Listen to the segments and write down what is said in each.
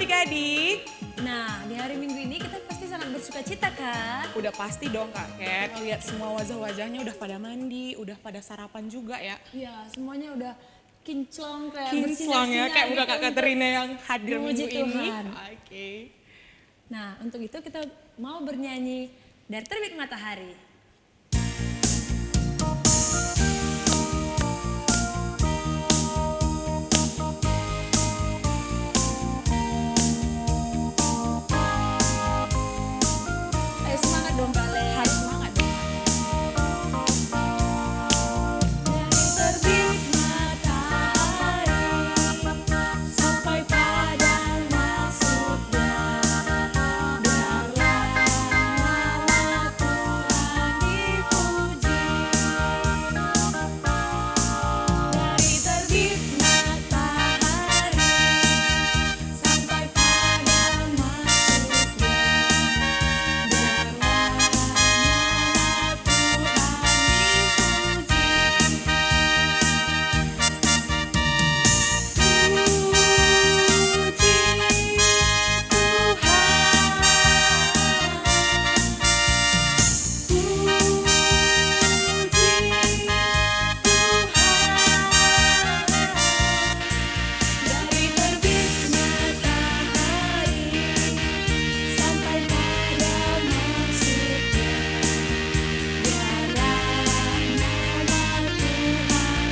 adik-adik. Nah, di hari Minggu ini kita pasti sangat bersuka cita kan? Udah pasti dong Kak Ket, lihat semua wajah-wajahnya udah pada mandi, udah pada sarapan juga ya. Iya, semuanya udah kinclong kayak Kinclong ya, kayak muka Kak Katerina yang hadir memuji minggu ini. Tuhan. Oke. Nah, untuk itu kita mau bernyanyi dari Terbit Matahari. Ayo semangat dong kalian. Harus semangat dong. Dari terbit matahari sampai pada masuknya, biarlah nama Tuhan dipuji. Dari terbit matahari sampai pada masuknya, biarlah nama Tuhan dari terbit matahari sampai pada masuknya, biarlah nama Tuhan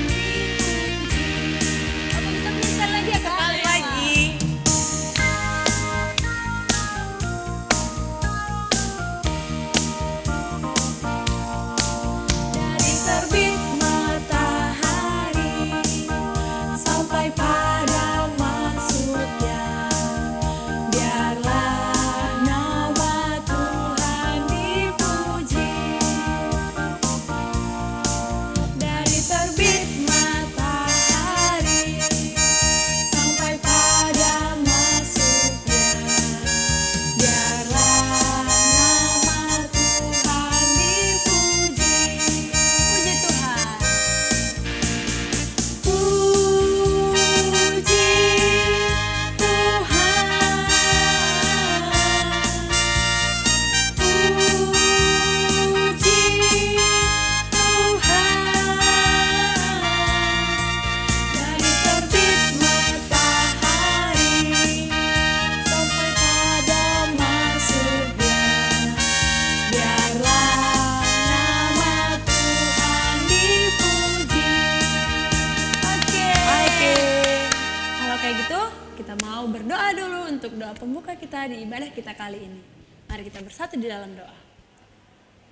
dipuji. Oke, kita menyanyikan lagi ya Kak? Sekali lagi. Dari terbit matahari sampai pada masuknya, biarlah nama Tuhan dipuji. Dari terbit matahari sampai pada masuknya, biarlah nama Tuhan dipuji. Puji Tuhan. Puji Oke. Kalau kayak gitu, kita mau berdoa dulu untuk doa pembuka kita di ibadah kita kali ini. Mari kita bersatu di dalam doa.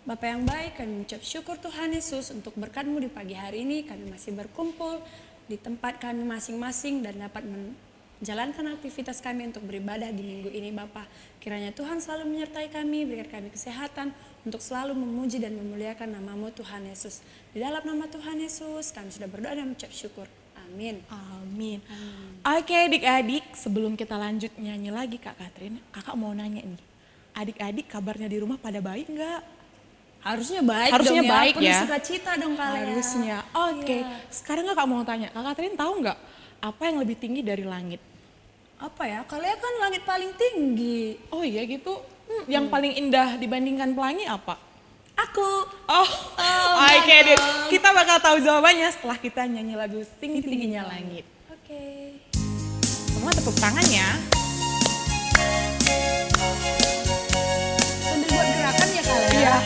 Bapa yang baik, kami mengucap syukur Tuhan Yesus untuk berkat-Mu di pagi hari ini. Kami masih berkumpul di tempat kami masing-masing dan dapat menjalankan aktivitas kami untuk beribadah di minggu ini Bapa. Kiranya Tuhan selalu menyertai kami, berikan kami kesehatan untuk selalu memuji dan memuliakan nama-Mu Tuhan Yesus. Di dalam nama Tuhan Yesus kami sudah berdoa dan mengucap syukur. Amin. Amin. Oke adik-adik, sebelum kita lanjut nyanyi lagi Kak Katrin, kakak mau nanya nih. Adik-adik kabarnya di rumah pada baik nggak? Harusnya baik Harusnya dong baik Penuh ya. sukacita dong kalian. Harusnya. Oke. Iya. Sekarang kakak mau tanya, Kak Katrin tahu nggak apa yang lebih tinggi dari langit? Apa ya? Kalian kan langit paling tinggi. Oh iya gitu. Yang paling indah dibandingkan pelangi apa? Aku. Oh, enggak oke deh. dong. Kita bakal tahu jawabannya setelah kita nyanyi lagu Tinggi-tingginya Langit. Oke. Semua tepuk tangan ya. Sambil buat gerakan ya kalian. Iya.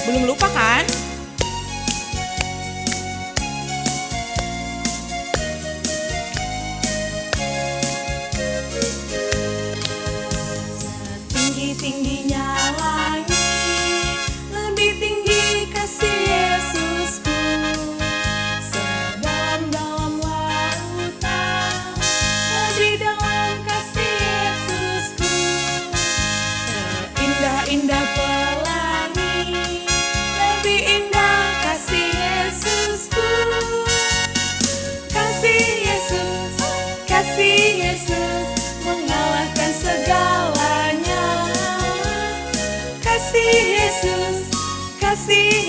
Belum lupa kan? Setinggi-tingginya langit, lebih tinggi kasih Yesusku. Sedalam-dalam lautan, lebih dalam kasih Yesusku. Seindah-indah pelangi, lebih indah kasih Yesusku. Kasih Yesus mengalahkan segalanya. Kasih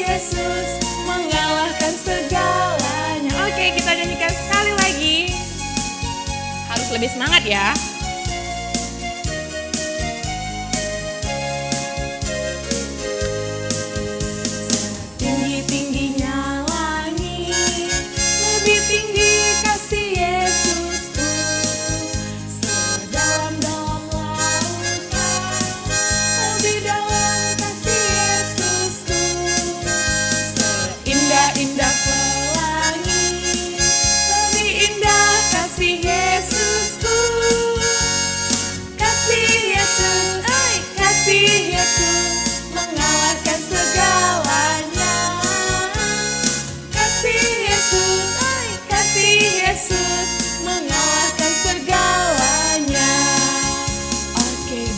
Yesus mengalahkan segalanya. Oke, kita nyanyikan sekali lagi. Harus lebih semangat ya.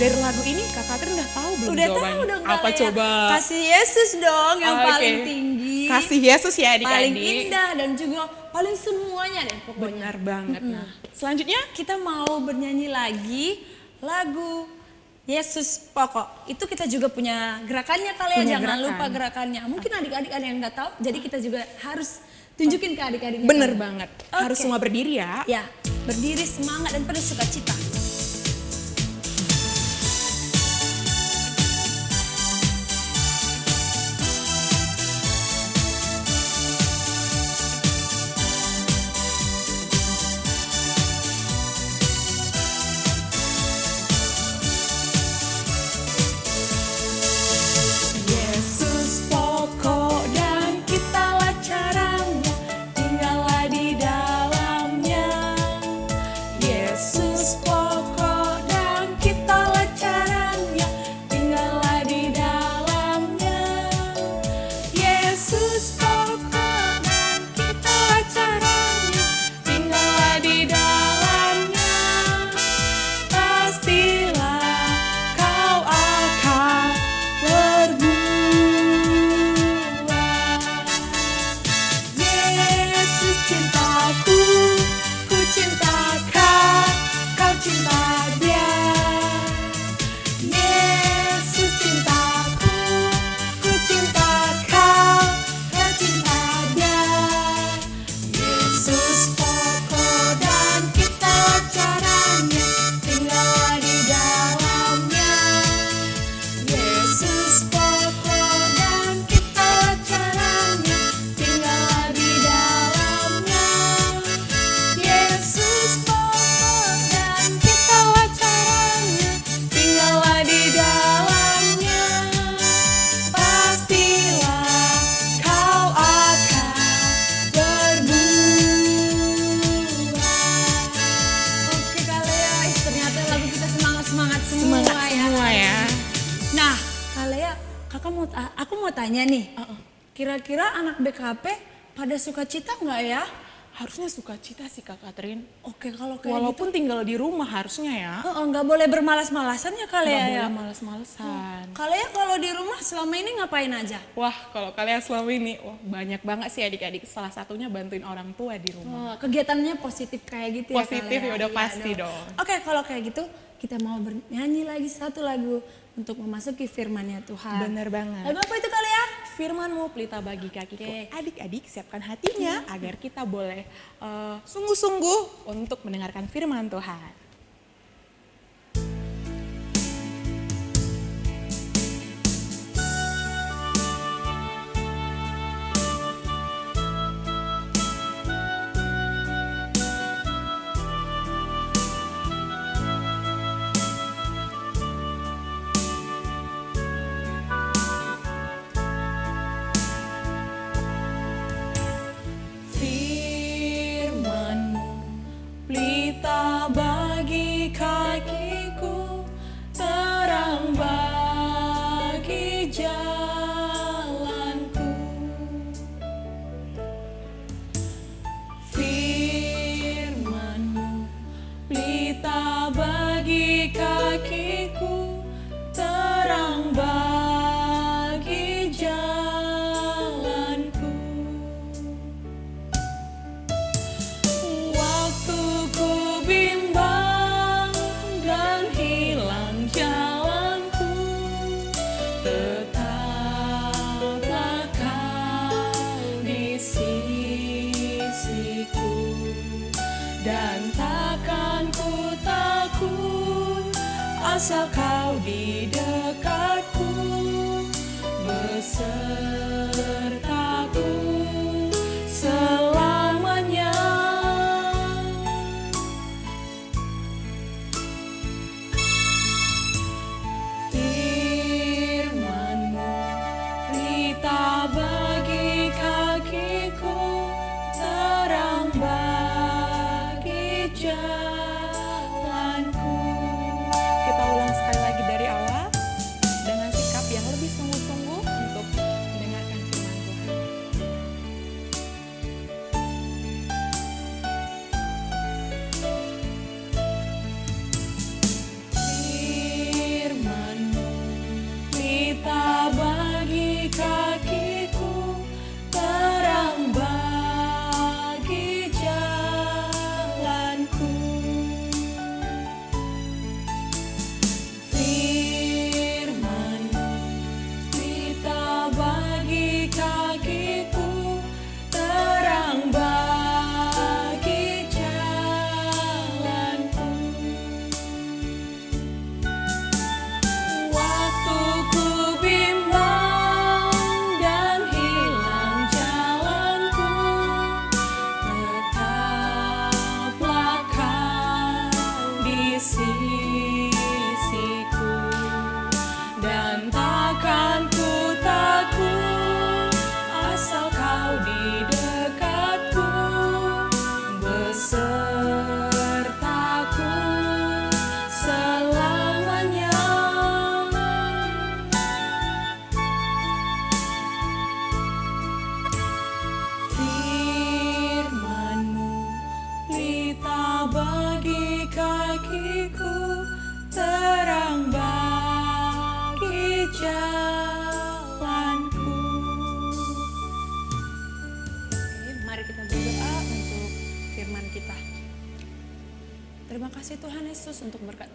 Dari lagu ini Kak Katrin udah tahu belum Udah jawabannya? tahu dong Apa Kak Lea. coba? Kasih Yesus dong yang Oke. paling tinggi. Kasih Yesus ya paling adik-adik. indah dan juga paling semuanya deh pokoknya. Benar banget. Nah, selanjutnya Kita mau bernyanyi lagi lagu Yesus Pokok. Itu kita juga punya gerakannya kali ya, Punya jangan gerakan. lupa gerakannya. Mungkin adik-adik ada yang nggak tahu, jadi kita juga harus tunjukin ke adik-adiknya. bener kali. banget. Harus Oke. semua berdiri ya. Ya, berdiri semangat dan penuh sukacita. Yesus pokok dan kitalah caranya, tinggallah di dalamnya. Yesus pokok dan kitalah caranya, tinggallah di dalamnya. Yesus pokok dan kitalah caranya, tinggallah di dalamnya. Pastilah kau akan berbuah. Yesus cintaku, ku cinta kau, kau cinta dia. Yesus cintaku, ku cinta kau, kau cinta dia. Yesus pokok dan kita caranya, tinggallah di dalamnya. Yesus pokok dan kita caranya, tinggallah di dalamnya. Yesus pokok dan kita caranya, tinggallah di dalamnya. Pastilah kau akan berbuah. Oke Kak Lea, ternyata lagu kita semangat-semangat semua, Semangat semua ya. Nah, Kak Lea, aku mau tanya nih. Kira-kira anak BKP pada sukacita nggak ya? Harusnya sukacita sih Kak Katrin. Oke, kalau kayak gitu. Walaupun tinggal di rumah harusnya ya. Nggak boleh bermalas-malasan ya Kak Lea Nggak ya? boleh males-malesan. Kak Lea kalau di rumah selama ini ngapain aja? Wah, kalau kalian selama ini, wah banyak banget sih adik-adik. Salah satunya bantuin orang tua di rumah. Kegiatannya positif kayak gitu ya Kak Positif Lea? ya udah Iya pasti dong. Oke, kalau kayak gitu kita mau bernyanyi lagi satu lagu untuk memasuki firman-Nya Tuhan. Bener banget. Lagu apa itu Kak Lea? Firmanmu pelita bagi kakiku. Oke. Adik-adik siapkan hatinya agar kita boleh sungguh-sungguh untuk mendengarkan firman Tuhan. Firman-Mu pelita bagi kakiku, terang bagi jalanku. Firman-Mu pelita bagi kakiku, terang bagi jalanku. Waktu ku bimbang dan hilang jalanku, tetaplah kau di sisiku, dan takkan ku takut asal kau di dekatku, besertaku selamanya. Firman-Mu pelita bagi kakiku, terang bagi jalanku. Kita ulang sekali lagi dari awal dengan sikap yang lebih sungguh-sungguh untuk mendengarkan firman Tuhan.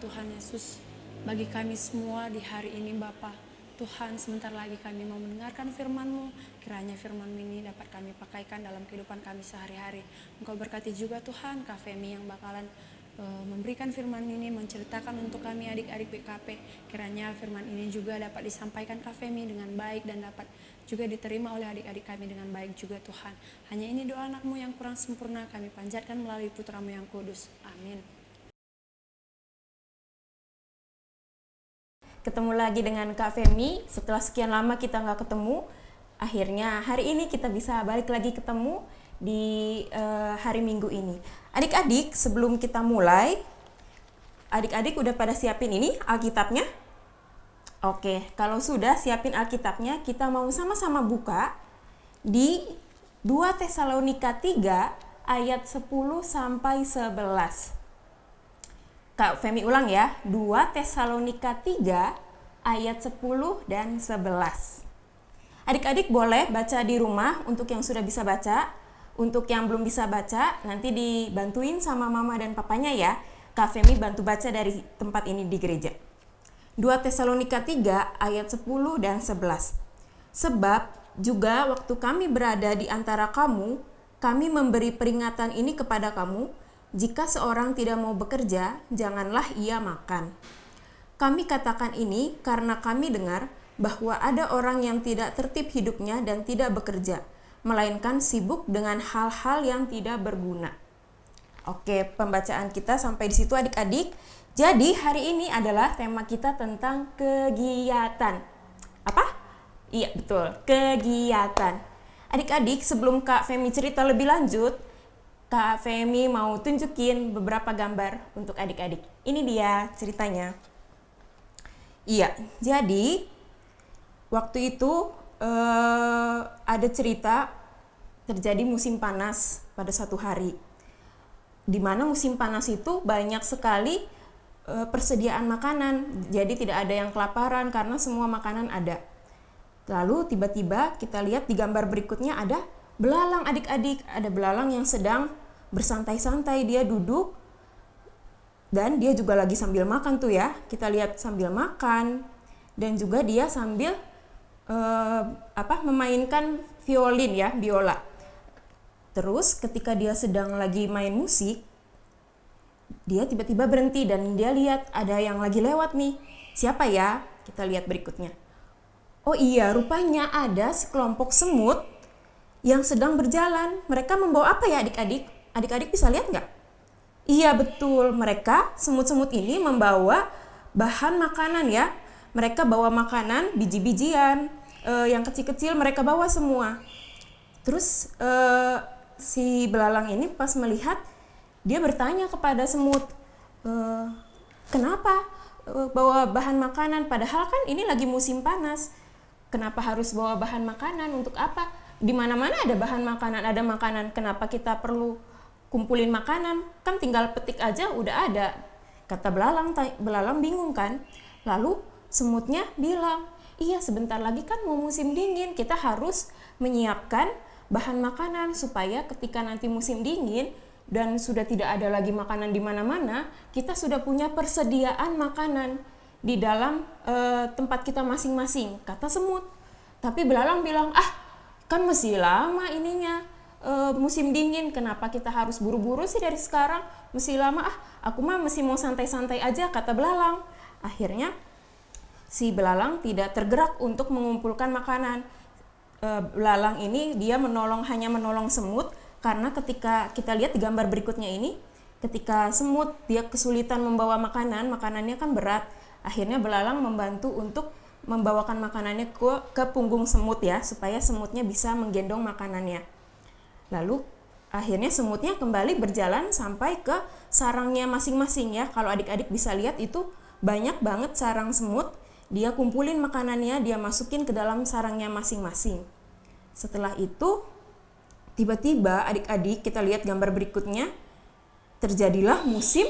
Tuhan Yesus bagi kami semua di hari ini Bapa. Tuhan, sebentar lagi kami mau mendengarkan firman-Mu. Kiranya firman ini dapat kami pakaikan dalam kehidupan kami sehari-hari. Engkau berkati juga Tuhan Kak Femi yang bakalan memberikan firman ini, menceritakan untuk kami adik-adik BKP. Kiranya firman ini juga dapat disampaikan Kak Femi dengan baik dan dapat juga diterima oleh adik-adik kami dengan baik juga Tuhan. Hanya ini doa anak-Mu yang kurang sempurna kami panjatkan melalui putra-Mu yang kudus. Amin. Ketemu lagi dengan Kak Femi. Setelah sekian lama kita nggak ketemu, akhirnya hari ini kita bisa balik lagi ketemu di hari Minggu ini. Adik-adik, sebelum kita mulai, adik-adik udah pada siapin ini Alkitabnya? Oke, kalau sudah siapin Alkitabnya, kita mau sama-sama buka di 2 Tesalonika 3 ayat 10 sampai 11. Kak Femi ulang ya, 2 Tesalonika 3 ayat 10 dan 11. Adik-adik boleh baca di rumah untuk yang sudah bisa baca. Untuk yang belum bisa baca, nanti dibantuin sama mama dan papanya ya. Kak Femi bantu baca dari tempat ini di gereja. 2 Tesalonika 3 ayat 10 dan 11. Sebab juga waktu kami berada di antara kamu, kami memberi peringatan ini kepada kamu, jika seorang tidak mau bekerja, janganlah ia makan. Kami katakan ini karena kami dengar bahwa ada orang yang tidak tertib hidupnya dan tidak bekerja, melainkan sibuk dengan hal-hal yang tidak berguna. Oke, pembacaan kita sampai di situ adik-adik. Jadi hari ini adalah tema kita tentang kegiatan. Apa? Iya, betul, kegiatan. Adik-adik, sebelum Kak Femi cerita lebih lanjut, Kak Femi mau tunjukin beberapa gambar untuk adik-adik. Ini dia ceritanya. Iya, jadi waktu itu ada cerita terjadi musim panas pada satu hari, di mana musim panas itu banyak sekali persediaan makanan, jadi tidak ada yang kelaparan karena semua makanan ada. Lalu tiba-tiba kita lihat di gambar berikutnya ada belalang adik-adik, ada belalang yang sedang bersantai-santai, dia duduk dan dia juga lagi sambil makan tuh ya, kita lihat sambil makan dan juga dia sambil memainkan violin ya, biola. Terus ketika dia sedang lagi main musik, dia tiba-tiba berhenti dan dia lihat ada yang lagi lewat nih. Siapa ya? Kita lihat berikutnya. Oh iya, rupanya ada sekelompok semut yang sedang berjalan. Mereka membawa apa ya adik-adik? Adik-adik bisa lihat nggak? Iya betul, mereka semut-semut ini membawa bahan makanan ya. Mereka bawa makanan, biji-bijian, yang kecil-kecil mereka bawa semua. Terus si belalang ini pas melihat, dia bertanya kepada semut, kenapa bawa bahan makanan? Padahal kan ini lagi musim panas. Kenapa harus bawa bahan makanan? Untuk apa? Di mana-mana ada bahan makanan, ada makanan. Kenapa kita perlu kumpulin makanan? Kan tinggal petik aja udah ada. Kata belalang, belalang bingung kan? Lalu semutnya bilang, iya sebentar lagi kan mau musim dingin, kita harus menyiapkan bahan makanan supaya ketika nanti musim dingin dan sudah tidak ada lagi makanan di mana-mana, kita sudah punya persediaan makanan di dalam tempat kita masing-masing, kata semut. Tapi belalang bilang, kan masih lama ininya, musim dingin, kenapa kita harus buru-buru sih dari sekarang? Masih lama, aku mah masih mau santai-santai aja, kata belalang. Akhirnya si belalang tidak tergerak untuk mengumpulkan makanan. Belalang ini dia hanya menolong semut, karena ketika kita lihat di gambar berikutnya ini, ketika semut dia kesulitan membawa makanan, makanannya kan berat. Akhirnya belalang membantu untuk membawakan makanannya ke punggung semut ya, supaya semutnya bisa menggendong makanannya. Lalu akhirnya semutnya kembali berjalan sampai ke sarangnya masing-masing ya. Kalau adik-adik bisa lihat itu banyak banget sarang semut. Dia kumpulin makanannya, dia masukin ke dalam sarangnya masing-masing. Setelah itu, tiba-tiba adik-adik kita lihat gambar berikutnya, terjadilah musim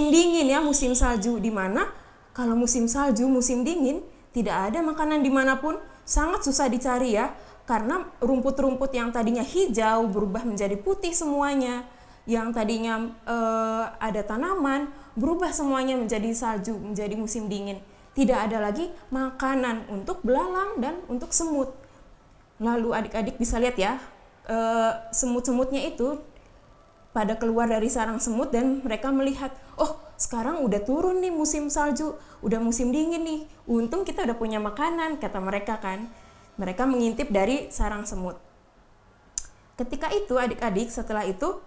dingin ya, musim salju, di mana kalau musim salju, musim dingin, tidak ada makanan dimanapun, sangat susah dicari ya, karena rumput-rumput yang tadinya hijau berubah menjadi putih semuanya. yang tadinya ada tanaman berubah semuanya menjadi salju, menjadi musim dingin. Tidak ada lagi makanan untuk belalang dan untuk semut. Lalu adik-adik bisa lihat ya, semut-semutnya itu pada keluar dari sarang semut dan mereka melihat, oh sekarang udah turun nih musim salju, udah musim dingin nih. Untung kita udah punya makanan, kata mereka kan. Mereka mengintip dari sarang semut. Ketika itu adik-adik, setelah itu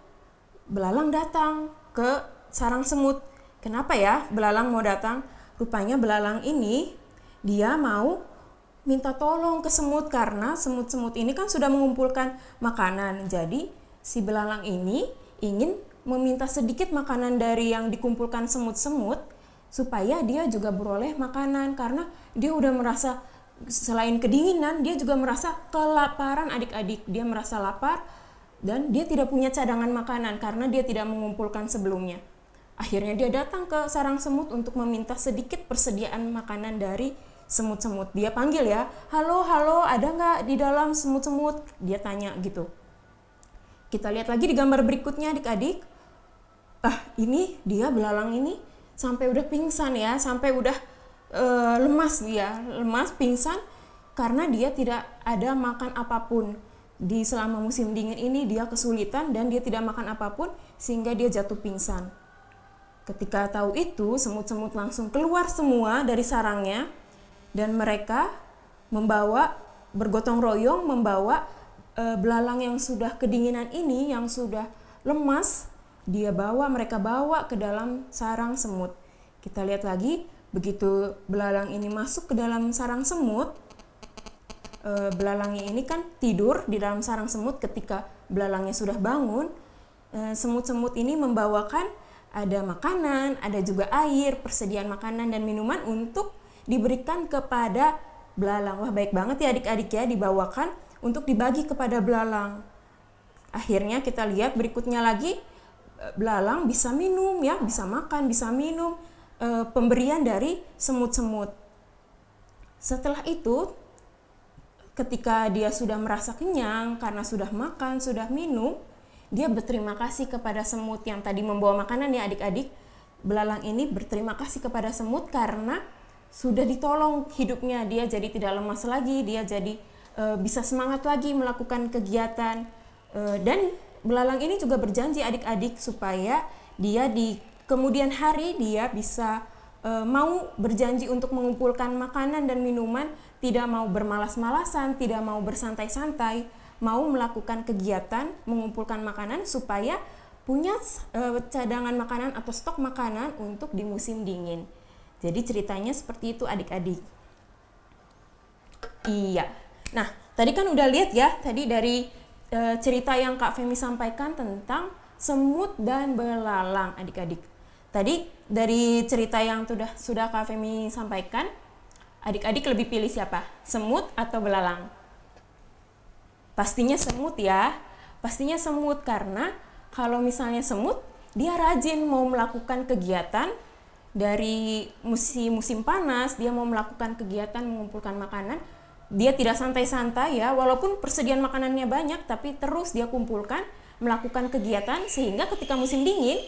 belalang datang ke sarang semut. Kenapa ya belalang mau datang? Rupanya belalang ini dia mau minta tolong ke semut karena semut-semut ini kan sudah mengumpulkan makanan. Jadi si belalang ini ingin meminta sedikit makanan dari yang dikumpulkan semut-semut supaya dia juga beroleh makanan, karena dia udah merasa selain kedinginan dia juga merasa kelaparan adik-adik. Dia merasa lapar dan dia tidak punya cadangan makanan karena dia tidak mengumpulkan sebelumnya. Akhirnya dia datang ke sarang semut untuk meminta sedikit persediaan makanan dari semut-semut. Dia panggil ya, halo, ada nggak di dalam semut-semut? Dia tanya gitu. Kita lihat lagi di gambar berikutnya adik-adik. Ini dia belalang ini sampai udah pingsan ya, sampai udah lemas, pingsan karena dia tidak ada makan apapun. Di selama musim dingin ini dia kesulitan dan dia tidak makan apapun sehingga dia jatuh pingsan. Ketika tahu itu, semut-semut langsung keluar semua dari sarangnya dan mereka bergotong royong membawa belalang yang sudah kedinginan ini, yang sudah lemas, mereka bawa ke dalam sarang semut. Kita lihat lagi, begitu belalang ini masuk ke dalam sarang semut, belalangnya ini kan tidur di dalam sarang semut. Ketika belalangnya sudah bangun, semut-semut ini membawakan ada makanan, ada juga air, persediaan makanan dan minuman untuk diberikan kepada belalang. Wah, baik banget ya adik-adik ya, dibawakan untuk dibagi kepada belalang. Akhirnya kita lihat berikutnya lagi, belalang bisa minum ya, bisa makan, bisa minum, pemberian dari semut-semut. Setelah itu, ketika dia sudah merasa kenyang karena sudah makan, sudah minum, dia berterima kasih kepada semut yang tadi membawa makanan ya adik-adik. Belalang ini berterima kasih kepada semut karena sudah ditolong hidupnya. Dia jadi tidak lemas lagi, dia jadi bisa semangat lagi melakukan kegiatan. Dan belalang ini juga berjanji adik-adik supaya dia di kemudian hari dia bisa mau berjanji untuk mengumpulkan makanan dan minuman, tidak mau bermalas-malasan, tidak mau bersantai-santai, mau melakukan kegiatan mengumpulkan makanan supaya punya cadangan makanan atau stok makanan untuk di musim dingin. Jadi ceritanya seperti itu adik-adik. Iya. Nah, tadi kan udah lihat ya, tadi dari cerita yang Kak Femi sampaikan tentang semut dan belalang adik-adik. Tadi dari cerita yang sudah Kak Femi sampaikan, adik-adik lebih pilih siapa? Semut atau belalang? Pastinya semut ya. Pastinya semut karena kalau misalnya semut, dia rajin mau melakukan kegiatan dari musim panas, dia mau melakukan kegiatan mengumpulkan makanan. Dia tidak santai-santai ya, walaupun persediaan makanannya banyak, tapi terus dia kumpulkan, melakukan kegiatan sehingga ketika musim dingin,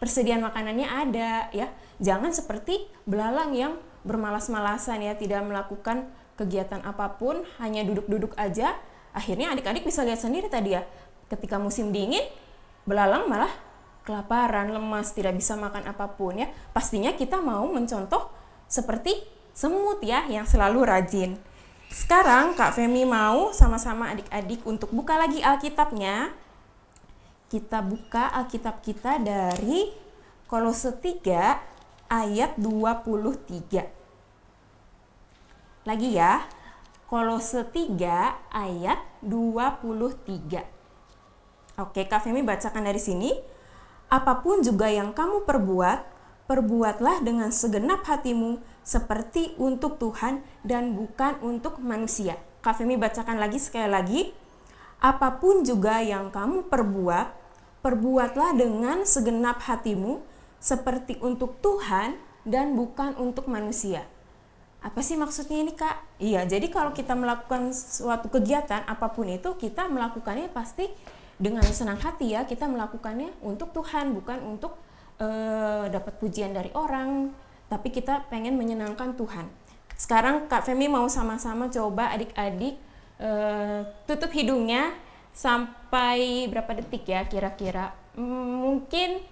persediaan makanannya ada ya. Jangan seperti belalang yang bermalas-malasan ya, tidak melakukan kegiatan apapun, hanya duduk-duduk aja. Akhirnya adik-adik bisa lihat sendiri tadi ya, ketika musim dingin, belalang malah kelaparan, lemas, tidak bisa makan apapun ya. Pastinya kita mau mencontoh seperti semut ya, yang selalu rajin. Sekarang Kak Femi mau sama-sama adik-adik untuk buka lagi Alkitabnya. Kita buka Alkitab kita dari Kolose 3 ayat 23. Lagi ya, Kolose 3 ayat 23. Oke, Kak Femi bacakan dari sini. Apapun juga yang kamu perbuat, perbuatlah dengan segenap hatimu seperti untuk Tuhan dan bukan untuk manusia. Kak Femi bacakan lagi sekali lagi. Apapun juga yang kamu perbuat, perbuatlah dengan segenap hatimu seperti untuk Tuhan dan bukan untuk manusia. Apa sih maksudnya ini Kak? Iya, jadi kalau kita melakukan suatu kegiatan apapun itu, kita melakukannya pasti dengan senang hati ya, kita melakukannya untuk Tuhan, bukan untuk dapat pujian dari orang, tapi kita pengen menyenangkan Tuhan. Sekarang Kak Femi mau sama-sama coba adik-adik tutup hidungnya sampai berapa detik ya kira-kira? Mungkin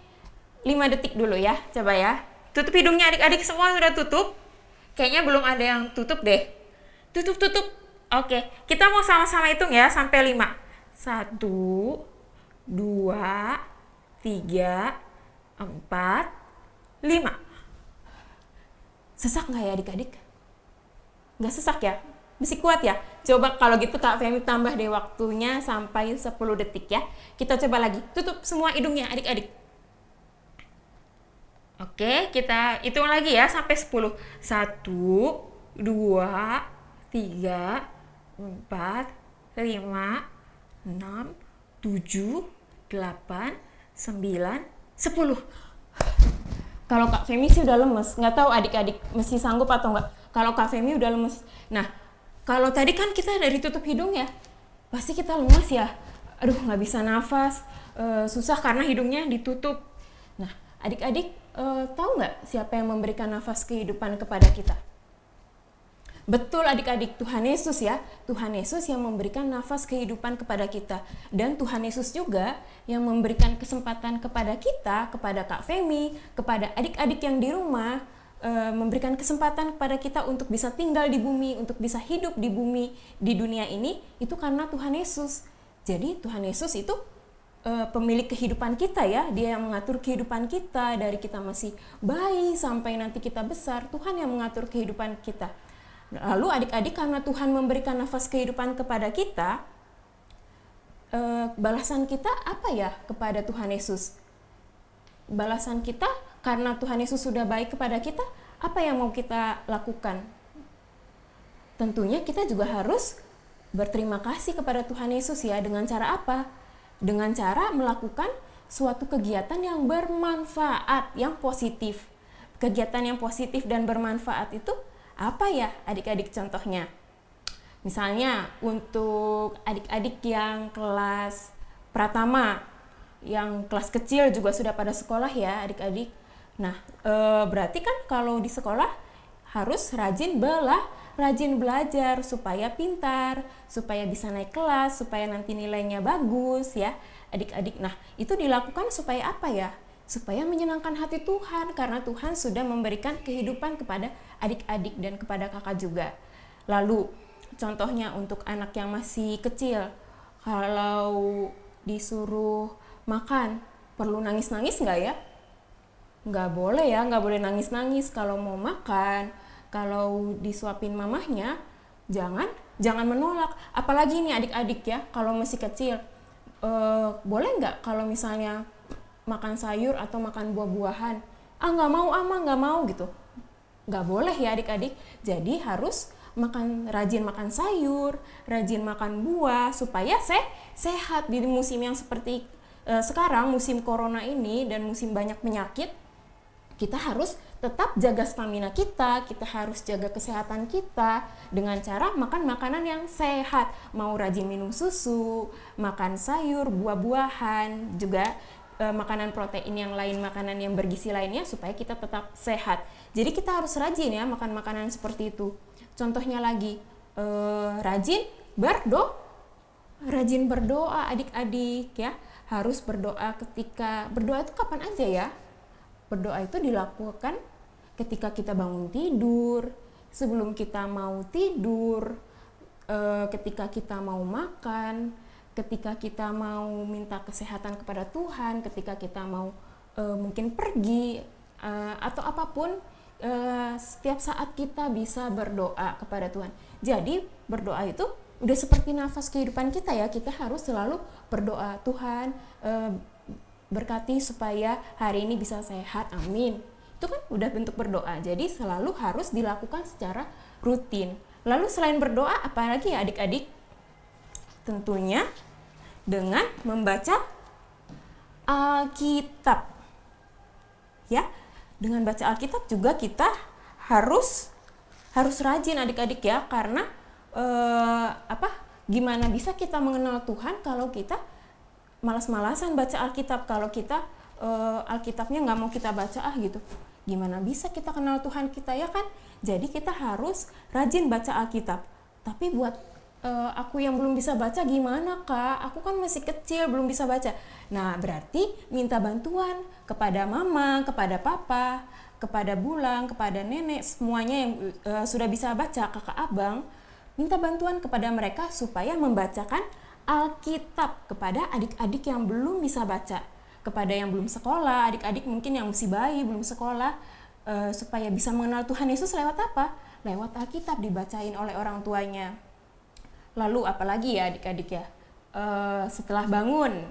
5 detik dulu ya, coba ya. Tutup hidungnya adik-adik, semua sudah tutup? Kayaknya belum ada yang tutup deh. Tutup. Oke, kita mau sama-sama hitung ya sampai 5. 1, 2, 3, 4, 5. Sesak nggak ya adik-adik? Nggak sesak ya? Masih kuat ya? Coba kalau gitu Kak Femi tambah deh waktunya sampai 10 detik ya. Kita coba lagi. Tutup semua hidungnya adik-adik. Oke, kita hitung lagi ya sampai 10. 1, 2, 3, 4, 5, 6, 7, 8, 9, 10. Kalau Kak Femi sih udah lemes, nggak tahu adik-adik masih sanggup atau nggak. Kalau Kak Femi udah lemes. Nah, kalau tadi kan kita dari tutup hidung ya, pasti kita lemes ya. Aduh, nggak bisa nafas, susah karena hidungnya ditutup. Nah, adik-adik tahu nggak siapa yang memberikan nafas kehidupan kepada kita? Betul adik-adik, Tuhan Yesus ya. Tuhan Yesus yang memberikan nafas kehidupan kepada kita. Dan Tuhan Yesus juga yang memberikan kesempatan kepada kita, kepada Kak Femi, kepada adik-adik yang di rumah, memberikan kesempatan kepada kita untuk bisa tinggal di bumi, untuk bisa hidup di bumi, di dunia ini, itu karena Tuhan Yesus. Jadi Tuhan Yesus itu pemilik kehidupan kita ya. Dia yang mengatur kehidupan kita dari kita masih bayi sampai nanti kita besar. Tuhan yang mengatur kehidupan kita. Lalu adik-adik, karena Tuhan memberikan nafas kehidupan kepada kita, balasan kita apa ya kepada Tuhan Yesus? Balasan kita karena Tuhan Yesus sudah baik kepada kita, apa yang mau kita lakukan? Tentunya kita juga harus berterima kasih kepada Tuhan Yesus ya. Dengan cara apa? Dengan cara melakukan suatu kegiatan yang bermanfaat, yang positif. Kegiatan yang positif dan bermanfaat itu apa ya adik-adik contohnya? Misalnya untuk adik-adik yang kelas pratama, yang kelas kecil juga sudah pada sekolah ya adik-adik. Nah, berarti kan kalau di sekolah harus rajin belajar supaya pintar, supaya bisa naik kelas, supaya nanti nilainya bagus ya adik-adik. Nah, itu dilakukan supaya apa ya? Supaya menyenangkan hati Tuhan, karena Tuhan sudah memberikan kehidupan kepada adik-adik dan kepada kakak juga. Lalu contohnya untuk anak yang masih kecil, kalau disuruh makan perlu nangis-nangis nggak ya? Nggak boleh ya, nggak boleh nangis-nangis kalau mau makan. Kalau disuapin mamahnya, jangan menolak. Apalagi nih adik-adik ya, kalau masih kecil, boleh nggak kalau misalnya makan sayur atau makan buah-buahan, nggak mau nggak mau gitu, nggak boleh ya adik-adik. Jadi harus rajin makan sayur, rajin makan buah supaya sehat di musim yang seperti sekarang, musim corona ini dan musim banyak penyakit. Kita harus tetap jaga stamina kita harus jaga kesehatan kita dengan cara makan makanan yang sehat, mau rajin minum susu, makan sayur, buah-buahan, juga makanan protein yang lain, makanan yang bergizi lainnya supaya kita tetap sehat. Jadi kita harus rajin ya makan makanan seperti itu. Contohnya lagi, rajin berdoa adik-adik ya. Harus berdoa berdoa itu kapan aja ya? Berdoa itu dilakukan ketika kita bangun tidur, sebelum kita mau tidur, ketika kita mau makan, ketika kita mau minta kesehatan kepada Tuhan, ketika kita mau mungkin pergi atau apapun, setiap saat kita bisa berdoa kepada Tuhan. Jadi berdoa itu udah seperti nafas kehidupan kita ya. Kita harus selalu berdoa, Tuhan berkati supaya hari ini bisa sehat, amin. Itu kan udah bentuk berdoa. Jadi selalu harus dilakukan secara rutin. Lalu selain berdoa, apa lagi ya adik-adik? Tentunya dengan membaca Alkitab. Ya, dengan baca Alkitab juga kita harus rajin adik-adik ya, karena gimana bisa kita mengenal Tuhan kalau kita malas-malasan baca Alkitab kalau kita Alkitabnya nggak mau kita baca gitu. Gimana bisa kita kenal Tuhan kita, ya kan? Jadi kita harus rajin baca Alkitab. Tapi buat aku yang belum bisa baca gimana, Kak? Aku kan masih kecil, belum bisa baca. Nah, berarti minta bantuan kepada mama, kepada papa, kepada Bulang, kepada nenek, semuanya yang sudah bisa baca, kakak abang, minta bantuan kepada mereka supaya membacakan Alkitab kepada adik-adik yang belum bisa baca, kepada yang belum sekolah, adik-adik mungkin yang masih bayi, belum sekolah, supaya bisa mengenal Tuhan Yesus lewat apa? Lewat Alkitab, dibacain oleh orang tuanya. Lalu apalagi ya adik-adik ya, setelah bangun,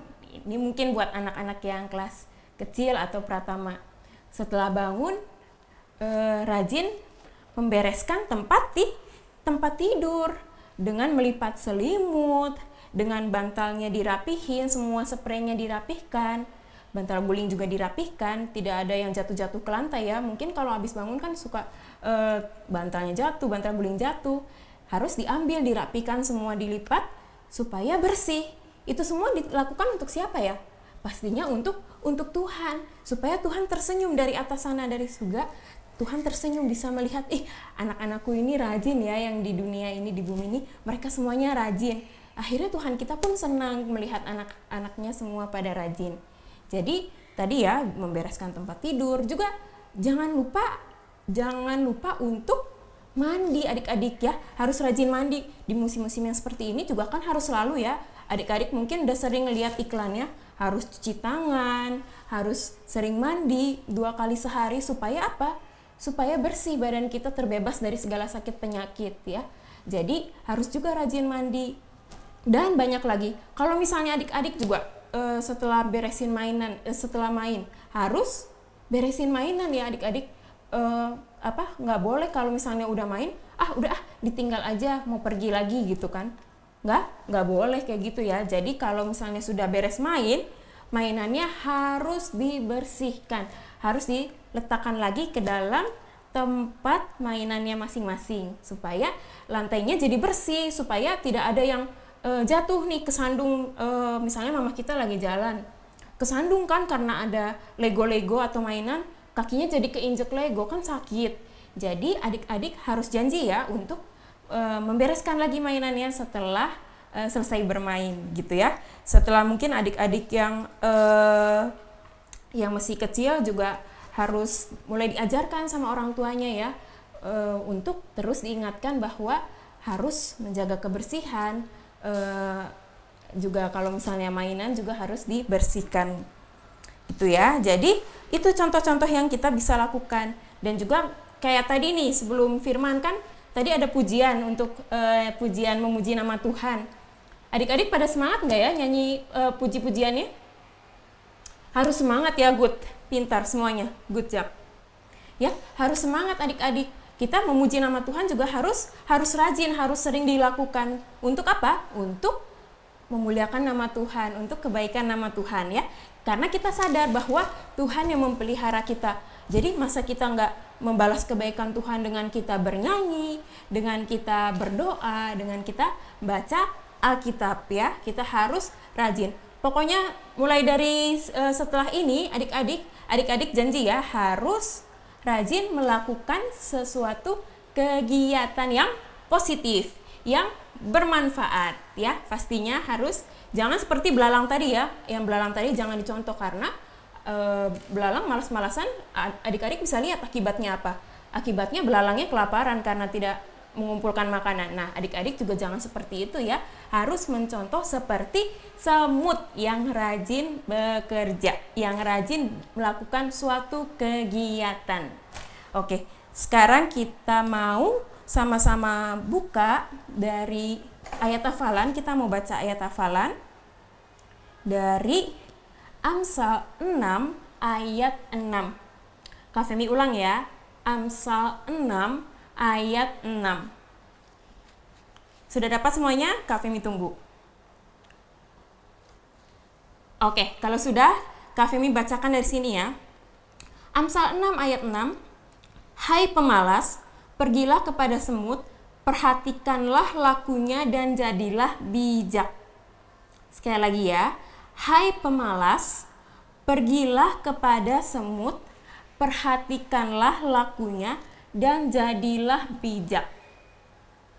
ini mungkin buat anak-anak yang kelas kecil atau pratama, setelah bangun rajin membereskan tempat tidur dengan melipat selimut, dengan bantalnya dirapihin, semua spraynya dirapihkan, bantal guling juga dirapihkan, tidak ada yang jatuh-jatuh ke lantai ya. Mungkin kalau habis bangun kan suka bantalnya jatuh, bantal guling jatuh, harus diambil, dirapihkan semua, dilipat supaya bersih. Itu semua dilakukan untuk siapa ya? Pastinya untuk Tuhan, supaya Tuhan tersenyum dari atas sana, dari surga. Tuhan tersenyum bisa melihat, anak-anakku ini rajin ya, yang di dunia ini, di bumi ini, mereka semuanya rajin. Akhirnya Tuhan kita pun senang melihat anak-anaknya semua pada rajin. Jadi tadi ya, membereskan tempat tidur, juga jangan lupa untuk mandi adik-adik ya, harus rajin mandi. Di musim-musim yang seperti ini juga kan harus selalu ya, adik-adik mungkin udah sering lihat iklannya, harus cuci tangan, harus sering mandi 2 kali sehari, supaya apa? Supaya bersih, badan kita terbebas dari segala sakit penyakit ya. Jadi harus juga rajin mandi. Dan banyak lagi, kalau misalnya adik-adik juga setelah beresin mainan, setelah main, harus beresin mainan ya adik-adik. Nggak boleh kalau misalnya udah main, ditinggal aja, mau pergi lagi gitu kan. Nggak boleh kayak gitu ya. Jadi kalau misalnya sudah beres main, mainannya harus dibersihkan, harus diletakkan lagi ke dalam tempat mainannya masing-masing, supaya lantainya jadi bersih, supaya tidak ada yang jatuh nih, kesandung. Misalnya mama kita lagi jalan, kesandung kan karena ada Lego-Lego atau mainan, kakinya jadi keinjek Lego, kan sakit. Jadi adik-adik harus janji ya untuk membereskan lagi mainannya setelah selesai bermain gitu ya. Setelah mungkin adik-adik yang masih kecil juga harus mulai diajarkan sama orang tuanya ya, untuk terus diingatkan bahwa harus menjaga kebersihan. Juga kalau misalnya mainan juga harus dibersihkan itu ya. Jadi itu contoh-contoh yang kita bisa lakukan. Dan juga kayak tadi nih sebelum firman kan tadi ada pujian untuk pujian memuji nama Tuhan. Adik-adik pada semangat nggak ya nyanyi puji-pujiannya? Harus semangat ya, good, pintar semuanya, good job ya, harus semangat adik-adik. Kita memuji nama Tuhan juga harus rajin, harus sering dilakukan. Untuk apa? Untuk memuliakan nama Tuhan, untuk kebaikan nama Tuhan ya. Karena kita sadar bahwa Tuhan yang memelihara kita. Jadi masa kita nggak membalas kebaikan Tuhan dengan kita bernyanyi, dengan kita berdoa, dengan kita baca Alkitab ya. Kita harus rajin. Pokoknya mulai dari setelah ini adik-adik janji ya, harus rajin melakukan sesuatu kegiatan yang positif, yang bermanfaat ya. Pastinya harus, jangan seperti belalang tadi ya. Yang belalang tadi jangan dicontoh, karena belalang malas-malasan. Adik-adik bisa lihat akibatnya apa. Akibatnya belalangnya kelaparan karena tidak mengumpulkan makanan. Nah, adik-adik juga jangan seperti itu ya. Harus mencontoh seperti semut yang rajin bekerja, yang rajin melakukan suatu kegiatan. Oke, sekarang kita mau sama-sama buka dari ayat hafalan. Kita mau baca ayat hafalan dari Amsal 6 ayat 6. Kak Femi ulang ya. Amsal 6 ayat 6. Sudah dapat semuanya? Kak Femi tunggu. Oke, kalau sudah, Kak Femi bacakan dari sini ya. Amsal 6 ayat 6. Hai pemalas, pergilah kepada semut, perhatikanlah lakunya dan jadilah bijak. Sekali lagi ya. Hai pemalas, pergilah kepada semut, perhatikanlah lakunya, dan jadilah bijak.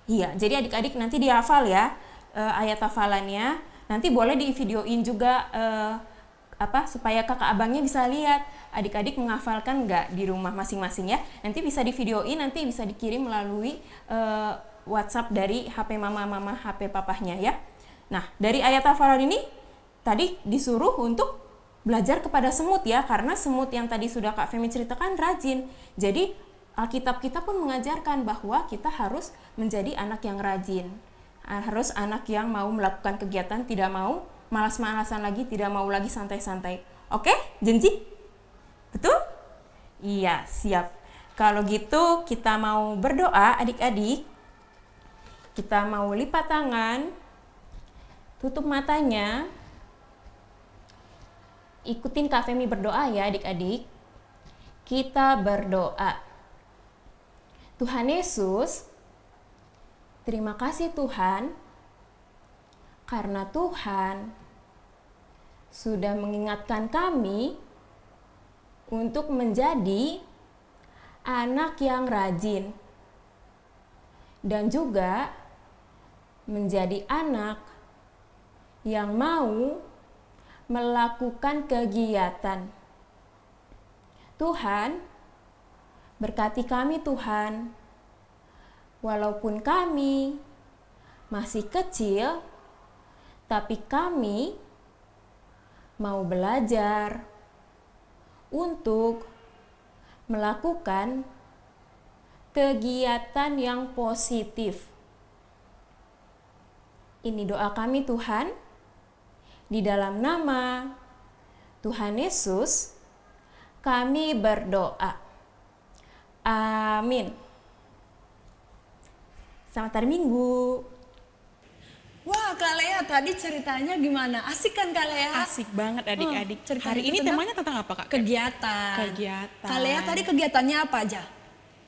Iya, jadi adik-adik nanti dihafal ya ayat hafalannya. Nanti boleh di videoin juga supaya kakak abangnya bisa lihat adik-adik menghafalkan nggak di rumah masing-masing ya. Nanti bisa di videoin, nanti bisa dikirim melalui WhatsApp dari HP mama, HP papahnya ya. Nah, dari ayat hafalan ini tadi disuruh untuk belajar kepada semut ya, karena semut yang tadi sudah Kak Femi ceritakan rajin. Jadi Alkitab kita pun mengajarkan bahwa kita harus menjadi anak yang rajin. Harus anak yang mau melakukan kegiatan, tidak mau malas-malasan lagi, tidak mau lagi santai-santai. Oke, janji? Betul? Iya, siap. Kalau gitu kita mau berdoa adik-adik. Kita mau lipat tangan, tutup matanya. Ikutin Kak Femi berdoa ya adik-adik. Kita berdoa. Tuhan Yesus, terima kasih Tuhan, karena Tuhan sudah mengingatkan kami untuk menjadi anak yang rajin dan juga menjadi anak yang mau melakukan kegiatan. Tuhan, berkati kami Tuhan, walaupun kami masih kecil, tapi kami mau belajar untuk melakukan kegiatan yang positif. Ini doa kami Tuhan, di dalam nama Tuhan Yesus kami berdoa. Amin. Selamat hari Minggu. Wah, Kak Lea tadi ceritanya gimana? Asik kan Kak Lea? Asik banget adik-adik. Ceritanya Hari itu ini tentang temanya tentang apa Kak? Kegiatan. Kegiatan. Kak Lea tadi kegiatannya apa aja?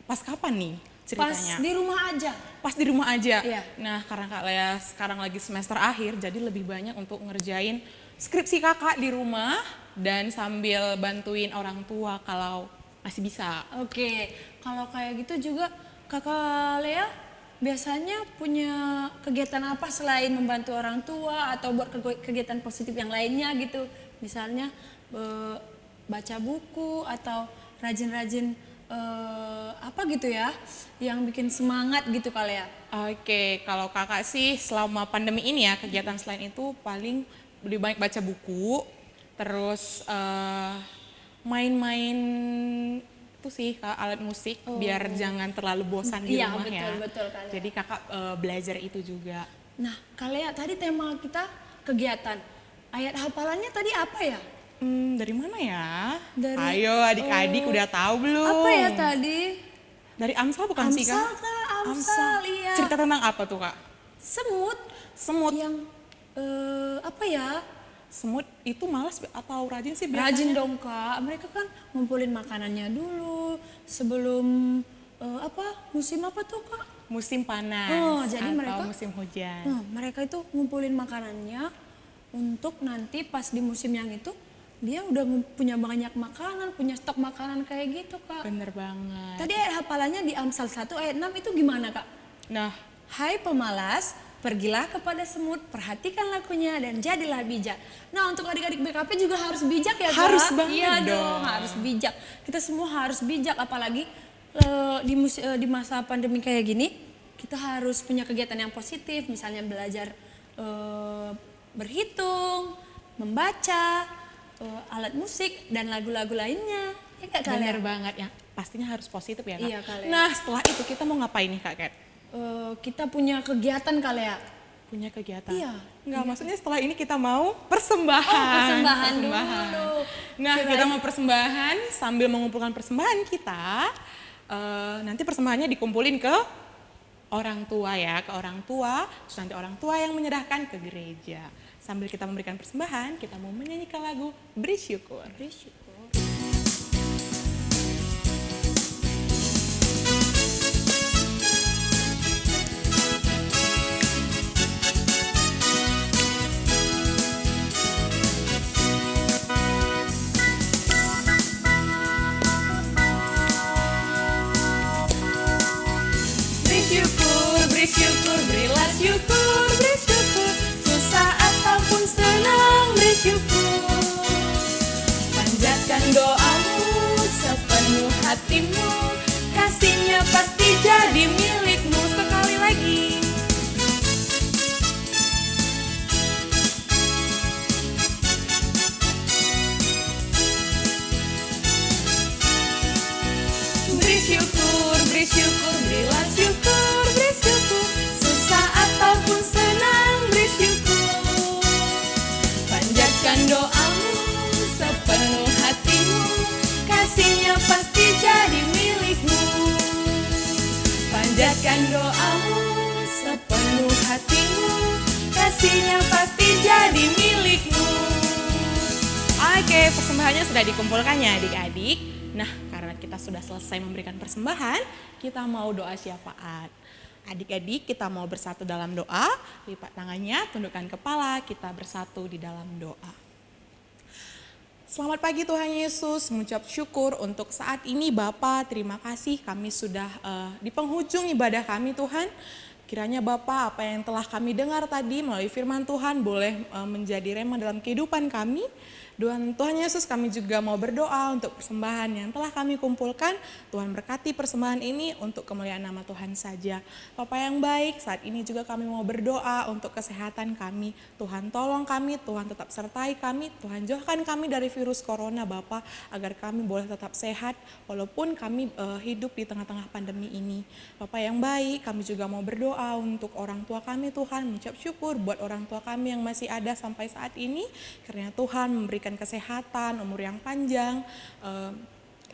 Pas kapan nih Pas ceritanya? di rumah aja. Pas di rumah aja. Iya. Nah, karena Kak Lea sekarang lagi semester akhir, jadi lebih banyak untuk ngerjain skripsi kakak di rumah dan sambil bantuin orang tua kalau masih bisa. Oke, kalau kayak gitu juga Kakak Lea biasanya punya kegiatan apa selain membantu orang tua atau buat kegiatan positif yang lainnya gitu? Misalnya baca buku atau rajin-rajin apa gitu ya yang bikin semangat gitu kali ya. Oke, kalau kakak sih selama pandemi ini ya kegiatan selain itu paling lebih banyak baca buku, terus main-main itu sih Kak, alat musik biar jangan terlalu bosan di Iya, rumah betul, ya. betul, Kak Lea. Jadi kakak belajar itu juga. Nah, Kak Lea tadi tema kita kegiatan. Ayat hafalannya tadi apa ya? Dari mana ya? Dari- Ayo adik-adik udah tahu belum? Apa ya tadi? Dari Amsal bukan sih Kak? Amsal Kak, Amsal, iya. Cerita tentang apa tuh Kak? Semut Semut. yang apa ya? Semut itu malas atau rajin sih biasanya? Rajin dong Kak, mereka kan ngumpulin makanannya dulu sebelum musim apa tuh Kak? Musim panas Oh, jadi atau mereka- musim hujan. Nah, mereka itu ngumpulin makanannya untuk nanti pas di musim yang itu dia udah punya banyak makanan, punya stok makanan kayak gitu Kak. Bener banget. Tadi ayat hafalannya di Amsal 1 ayat 6 itu gimana Kak? Nah, Hai pemalas, pergilah kepada semut, perhatikan lakunya dan jadilah bijak. Nah, untuk adik-adik BKP juga harus bijak ya Kak? Harus banget Iya dong, dong. harus bijak. Kita semua harus bijak, apalagi di masa pandemi kayak gini, kita harus punya kegiatan yang positif, misalnya belajar berhitung, membaca, alat musik, dan lagu-lagu lainnya. Ya Kak Lea? bener banget ya. Pastinya harus positif ya Kak. Iya, Kak Lea. Nah, setelah itu kita mau ngapain nih Kak Kat? Kita punya kegiatan Kak Lea. Punya kegiatan? Iya. Enggak, maksudnya setelah ini kita mau persembahan. Oh, persembahan dulu. Nah, kita mau persembahan sambil mengumpulkan persembahan kita. Nanti persembahannya dikumpulin ke orang tua ya, ke orang tua. Terus nanti orang tua yang menyerahkan ke gereja. Sambil kita memberikan persembahan, kita mau menyanyikan lagu Bersyukur. Bersyukur. syukur, beri syukur, berilah syukur, beri syukur. Susah ataupun senang, beri syukur. Panjatkan doamu sepenuh hatimu, kasihnya pasti jadi milikmu. Sekali lagi. Beri syukur, beri syukur, berilah syukur, beri syukur. Susah ataupun senang, beri syukur. Panjatkan doamu sepenuh hatimu, kasihnya pasti jadi milikmu. Panjatkan doamu sepenuh hatimu, kasihnya pasti jadi milikmu. Oke, persembahannya sudah dikumpulkan ya adik-adik. Nah, karena kita sudah selesai memberikan persembahan, kita mau doa syafaat. Adik-adik, kita mau bersatu dalam doa, lipat tangannya, tundukkan kepala, kita bersatu di dalam doa. Selamat pagi Tuhan Yesus, mengucap syukur untuk saat ini Bapa, terima kasih kami sudah di penghujung ibadah kami Tuhan. Kiranya Bapa, apa yang telah kami dengar tadi melalui firman Tuhan boleh menjadi rema dalam kehidupan kami. Tuhan Yesus, kami juga mau berdoa untuk persembahan yang telah kami kumpulkan. Tuhan berkati persembahan ini untuk kemuliaan nama Tuhan saja. Bapa yang baik, saat ini juga kami mau berdoa untuk kesehatan kami. Tuhan tolong kami, Tuhan tetap sertai kami, Tuhan jauhkan kami dari virus corona Bapa, agar kami boleh tetap sehat walaupun kami hidup di tengah-tengah pandemi ini. Bapa yang baik, kami juga mau berdoa untuk orang tua kami Tuhan, mengucap syukur buat orang tua kami yang masih ada sampai saat ini. Karena Tuhan memberikan kesehatan, umur yang panjang,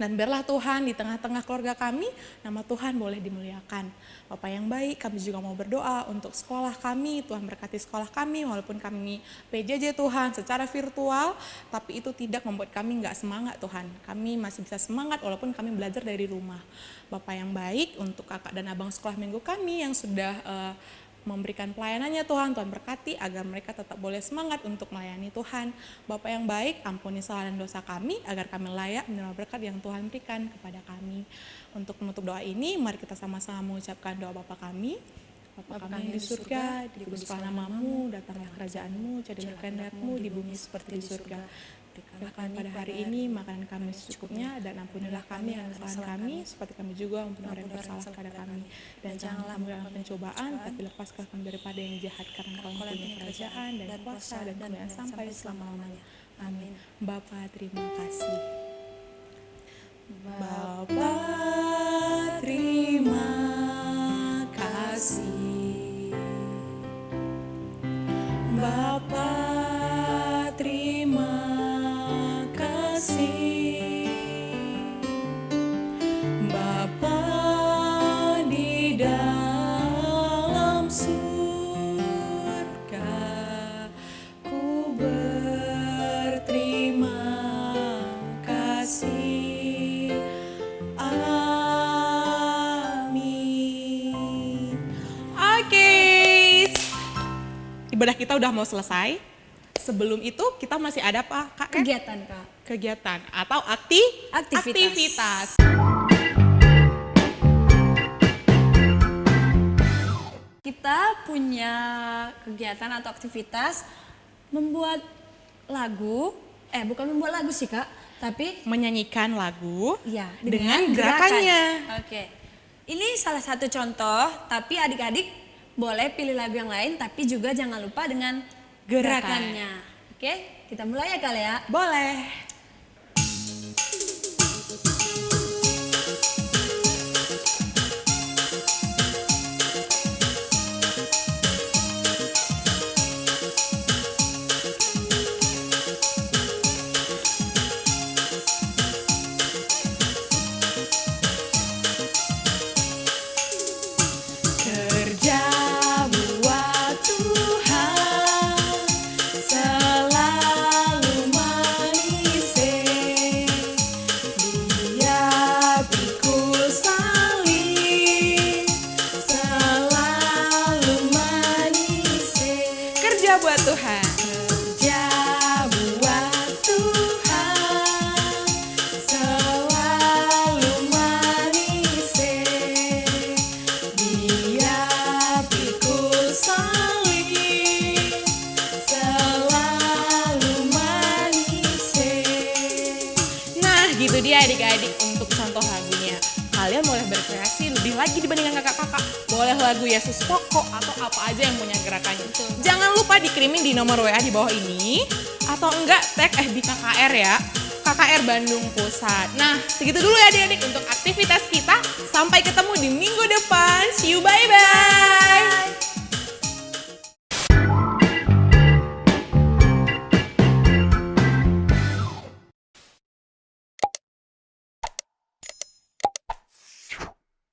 dan biarlah Tuhan di tengah-tengah keluarga kami, nama Tuhan boleh dimuliakan. Bapak yang baik, kami juga mau berdoa untuk sekolah kami, Tuhan berkati sekolah kami, walaupun kami PJJ Tuhan secara virtual, tapi itu tidak membuat kami nggak semangat Tuhan. Kami masih bisa semangat walaupun kami belajar dari rumah. Bapak yang baik, untuk kakak dan abang sekolah minggu kami yang sudah memberikan pelayanannya Tuhan berkati agar mereka tetap boleh semangat untuk melayani Tuhan. Bapa yang baik, ampuni salah dan dosa kami agar kami layak menerima berkat yang Tuhan berikan kepada kami. Untuk menutup doa ini, mari kita sama-sama mengucapkan doa Bapa kami. Bapa kami yang di surga, dikuduskanlah namamu, datanglah kerajaanmu, jadilah kehendakmu di bumi seperti di surga. Berikanlah kami pada hari ini makanan kami secukupnya, dan ampunilah kami yang kesalahan kami, seperti kami juga ampuni orang yang bersalah kepada kami. Dan janganlah kami dalam pencobaan, tapi lepaskanlah kami daripada yang jahat, karena Engkau yang punya kerajaan dan kuasa dan kemuliaan sampai selama-lamanya. Amin. Bapa, terima kasih. Bapa, terima kasih. Bapa, terima kasih. Bapa di dalam surga, ku berterima kasih. Amin. Oke, ibadah kita udah mau selesai. Sebelum itu kita masih ada apa Kak? Kegiatan Kak. Kegiatan atau aktivitas. Kita punya kegiatan atau aktivitas membuat lagu, bukan membuat lagu sih Kak, tapi Menyanyikan lagu ya, dengan gerakannya. Oke. Ini salah satu contoh, tapi adik-adik boleh pilih lagu yang lain, tapi juga jangan lupa dengan gerakannya. Oke, kita mulai ya kali ya. Boleh. Kerja buat Tuhan selalu manis lagi dibandingkan kakak-kakak, boleh lagu Yesus Pokok atau apa aja yang punya gerakannya. Jangan lupa dikirimin di nomor WA di bawah ini, atau enggak tag FB KKR ya, KKR Bandung Pusat. Nah, segitu dulu ya adik-adik untuk aktivitas kita. Sampai ketemu di minggu depan. See you, bye-bye.